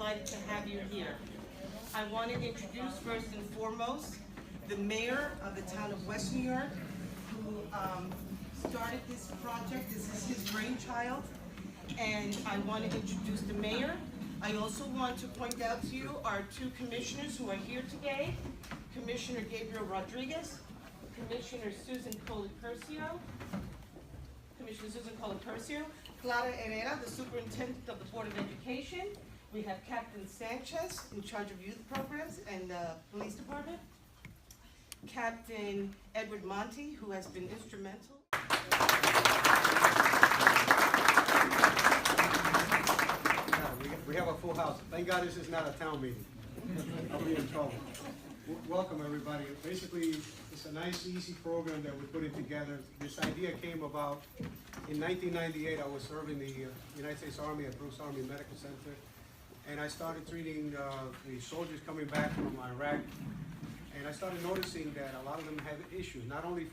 delighted to have you here. I want to introduce first and foremost the mayor of the town of West New York, who started this project. This is his brainchild, and I want to introduce the mayor. I also want to point out to you our two commissioners who are here today, Commissioner Gabriel Rodriguez, Commissioner Susan Colapercio, Clara Herrera, the Superintendent of the Board of Education. We have Captain Sanchez, in charge of youth programs and the Police Department. Captain Edward Monti, who has been instrumental. We have a full house. Thank God this is not a town meeting. I'll be in trouble. Welcome, everybody. Basically, it's a nice, easy program that we're putting together. This idea came about in 1998. I was serving the United States Army at Brooks Army Medical Center, and I started treating the soldiers coming back from Iraq. And I started noticing that a lot of them have issues, not only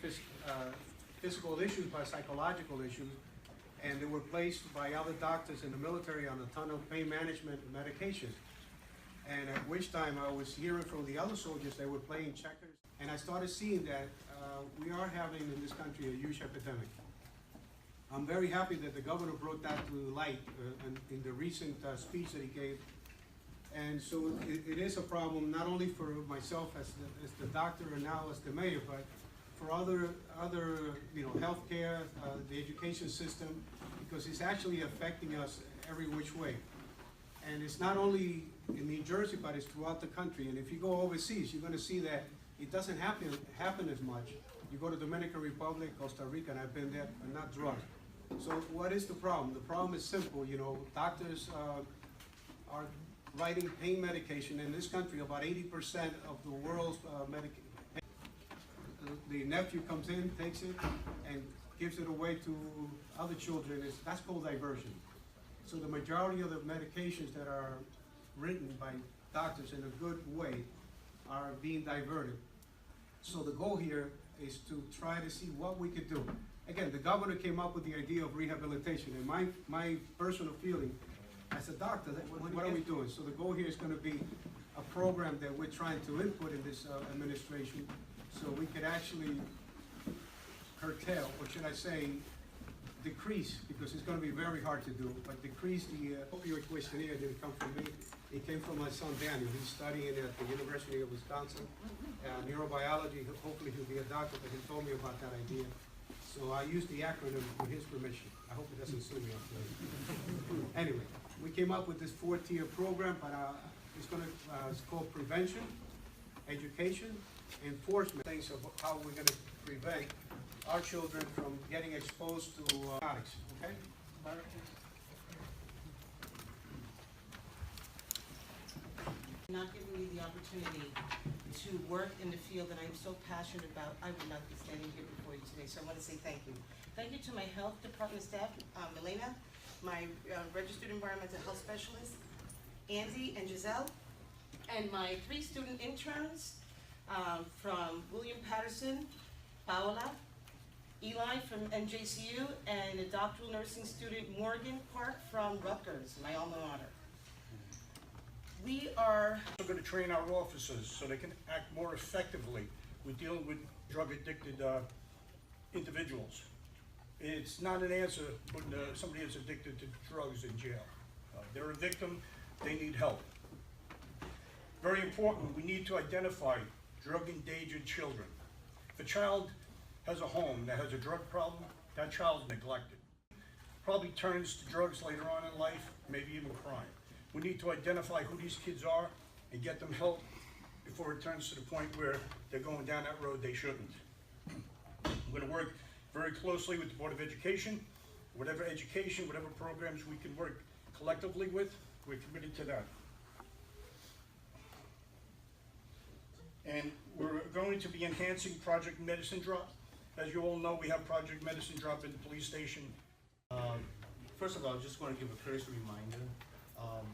physical issues, but psychological issues. And they were placed by other doctors in the military on a ton of pain management medications. And at which time I was hearing from the other soldiers, they were playing checkers. And I started seeing that we are having in this country a huge epidemic. I'm very happy that the governor brought that to light in the recent speech that he gave. And so it is a problem not only for myself as the doctor and now as the mayor, but for other healthcare, the education system, because it's actually affecting us every which way. And it's not only in New Jersey, but it's throughout the country. And if you go overseas, you're going to see that it doesn't happen as much. You go to Dominican Republic, Costa Rica, and I've been there, but not drugs. So what is the problem? The problem is simple. Doctors are writing pain medication. In this country, about 80% of the world's medication. The nephew comes in, takes it, and gives it away to other children. That's called diversion. So the majority of the medications that are written by doctors in a good way are being diverted. So the goal here is to try to see what we could do. Again, the governor came up with the idea of rehabilitation, and my personal feeling as a doctor, what are we doing? So the goal here is going to be a program that we're trying to input in this administration, so we could actually curtail, or should I say, decrease, because it's going to be very hard to do, but decrease the opioid questionnaire. Didn't come from me. It came from my son Daniel. He's studying at the University of Wisconsin, neurobiology. Hopefully he'll be a doctor, but he told me about that idea. So I used the acronym with his permission. I hope he doesn't sue me after that. Anyway, we came up with this 4-tier program, but it's called prevention, education, enforcement, things of how we're going to prevent our children from getting exposed to narcotics. Okay? Not giving me the opportunity to work in the field that I'm so passionate about, I would not be standing here before you today. So I want to say thank you. Thank you to my health department staff, Milena, my registered environmental health specialist, Andy and Giselle, and my 3 student interns from William Patterson, Paola, Eli from NJCU, and a doctoral nursing student, Morgan Park from Rutgers, my alma mater. We're going to train our officers so they can act more effectively with dealing with drug-addicted individuals. It's not an answer when somebody is addicted to drugs in jail. They're a victim, they need help. Very important, we need to identify drug-endangered children. If a child has a home that has a drug problem, that child's neglected. Probably turns to drugs later on in life, maybe even crime. We need to identify who these kids are and get them help before it turns to the point where they're going down that road they shouldn't. We're going to work very closely with the Board of Education. Whatever programs we can work collectively with, we're committed to that. And we're going to be enhancing Project Medicine Drop. As you all know, we have Project Medicine Drop in the police station. First of all, I just want to give a courtesy reminder.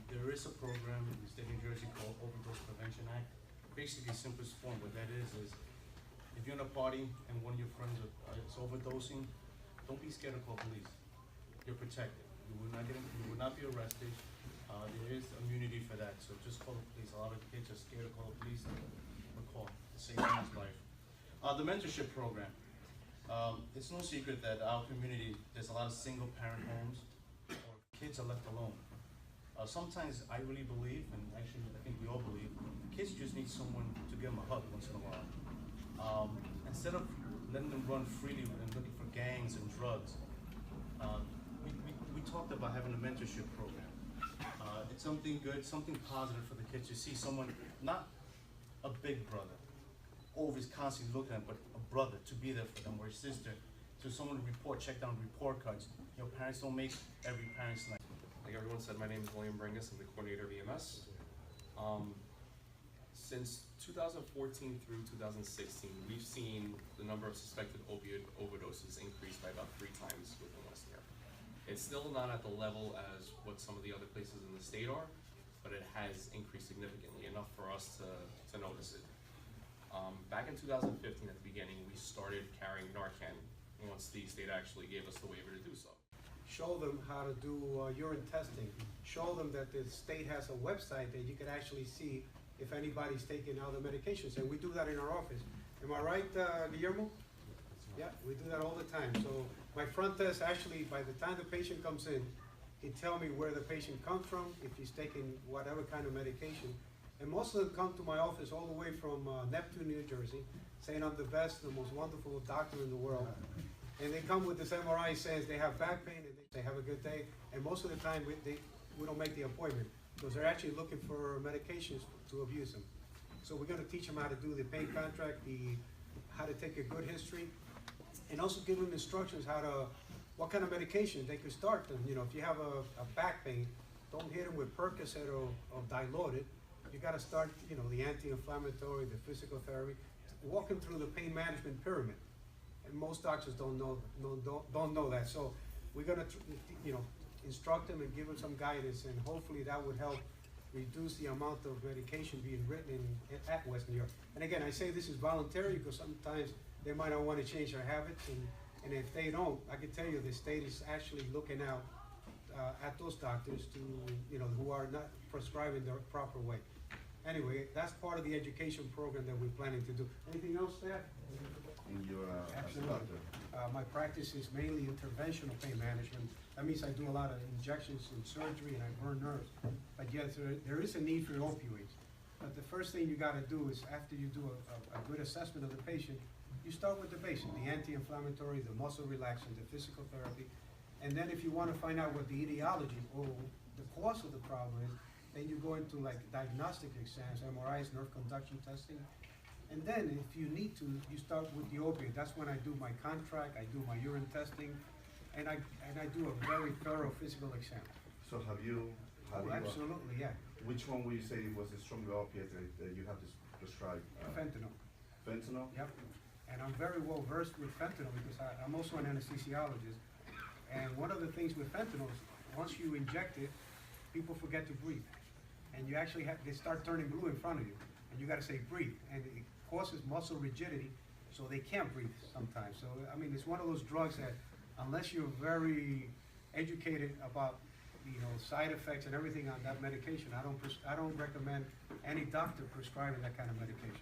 There is a program in the state of New Jersey called Overdose Prevention Act. Basically, simplest form, what that is if you're in a party and one of your friends is overdosing, don't be scared to call police. You're protected. You will not be arrested. There is immunity for that. that, so just call the police. A lot of kids are scared to call the police, or call to save someone's life. The mentorship program. It's no secret that our community, there's a lot of single parent homes, or kids are left alone. Sometimes I really believe, and actually I think we all believe, kids just need someone to give them a hug once in a while. Instead of letting them run freely and looking for gangs and drugs, we talked about having a mentorship program. It's something good, something positive for the kids to see someone, not a big brother, always constantly looking at, but a brother to be there for them, or a sister, to someone to report, check down report cards. Your parents don't make every parent's night. Like everyone said, my name is William Bringus. I'm the coordinator of EMS. Since 2014 through 2016, we've seen the number of suspected opioid overdoses increase by about 3 times within last year. It's still not at the level as what some of the other places in the state are, but it has increased significantly, enough for us to notice it. Back in 2015, at the beginning, we started carrying Narcan once the state actually gave us the waiver to do so. Show them how to do urine testing. Show them that the state has a website that you can actually see if anybody's taking other medications, and we do that in our office. Am I right, Guillermo? Yeah, we do that all the time. So my front desk, actually, by the time the patient comes in, he tell me where the patient comes from, if he's taking whatever kind of medication. And most of them come to my office all the way from Neptune, New Jersey, saying I'm the best, the most wonderful doctor in the world. And they come with this MRI saying they have back pain, and they say have a good day. And most of the time we don't make the appointment because they're actually looking for medications to abuse them. So we're going to teach them how to do the pain contract, how to take a good history, and also give them instructions what kind of medication they could start them. You know, if you have a back pain, don't hit them with Percocet or Dilaudid. You got to start, the anti-inflammatory, the physical therapy, walk them through the pain management pyramid. And most doctors don't know that. So we're going to, instruct them and give them some guidance, and hopefully that would help reduce the amount of medication being written at West New York. And again, I say this is voluntary because sometimes they might not want to change their habits, and if they don't, I can tell you the state is actually looking out at those doctors to, who are not prescribing the proper way. Anyway, that's part of the education program that we're planning to do. Anything else there? In your Absolutely. My practice is mainly interventional pain management. That means I do a lot of injections and surgery, and I burn nerves. But yes, there is a need for opioids. But the first thing you got to do is, after you do a good assessment of the patient, you start with the basic, the anti-inflammatory, the muscle relaxant, the physical therapy. And then if you want to find out what the etiology or the cause of the problem is, then you go into like diagnostic exams, MRIs, nerve conduction testing. And then if you need to, you start with the opioid. That's when I do my contract, I do my urine testing, and I do a very thorough physical exam. So have you Absolutely, yeah. which one would you say was the stronger opiate that you have to prescribe? Fentanyl. Fentanyl? Yep. And I'm very well versed with fentanyl because I'm also an anesthesiologist. And one of the things with fentanyl is once you inject it, people forget to breathe. And you actually they start turning blue in front of you. And you gotta say breathe. And it causes muscle rigidity, so they can't breathe sometimes. So, I mean, it's one of those drugs that unless you're very educated about, side effects and everything on that medication, I don't recommend any doctor prescribing that kind of medication.